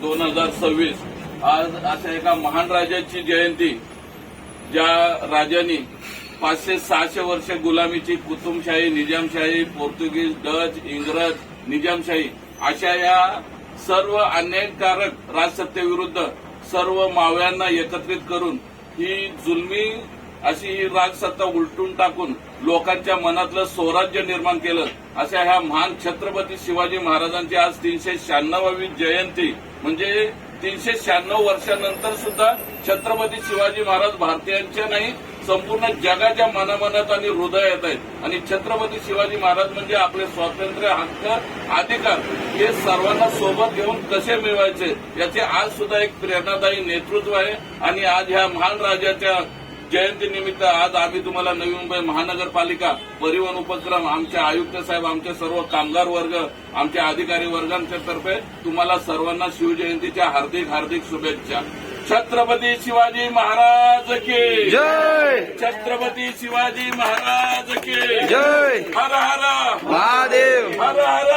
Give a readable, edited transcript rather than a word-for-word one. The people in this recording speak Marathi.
2026 आज अशा एका महान राजाची जयंती, ज्या राजांनी 500-600 वर्ष गुलामीची, कुतुबशाही, निजामशाही, पोर्तुगीज, डच, इंग्रज, निजामशाही अशा या सर्व अन्यायकारक राजसत्तेविरुद्ध सर्व मावळ्यांना एकत्रित करून ही जुलमी अशी ही राजसत्ता उलटून टाकून लोकांच्या मनातलं स्वराज्य निर्माण केलं. अशा ह्या महान छत्रपती शिवाजी महाराजांची आज 396वी जयंती. म्हणजे 396 वर्षानंतर सुद्धा छत्रपती शिवाजी महाराज भारतीयांच्या नाही, संपूर्ण जगाच्या मनामनात आणि हृदयात आहेत. आणि छत्रपती शिवाजी महाराज म्हणजे आपले स्वातंत्र्य, हक्क, अधिकार हे सर्वांना सोबत घेऊन कसे मिळवायचे याचे आज सुद्धा एक प्रेरणादायी नेतृत्व आहे. आणि आज ह्या महान राजाच्या जयंतीनिमित्त आज आम्ही तुम्हाला नवी मुंबई महानगरपालिका परिवहन उपक्रम, आमचे आयुक्त साहेब, आमचे सर्व कामगार वर्ग, आमच्या अधिकारी वर्गांच्या तर्फे तुम्हाला सर्वांना शिवजयंतीच्या हार्दिक हार्दिक शुभेच्छा. छत्रपती शिवाजी महाराज की जय. छत्रपती शिवाजी महाराज की जय. हर हर महादेव. हर हर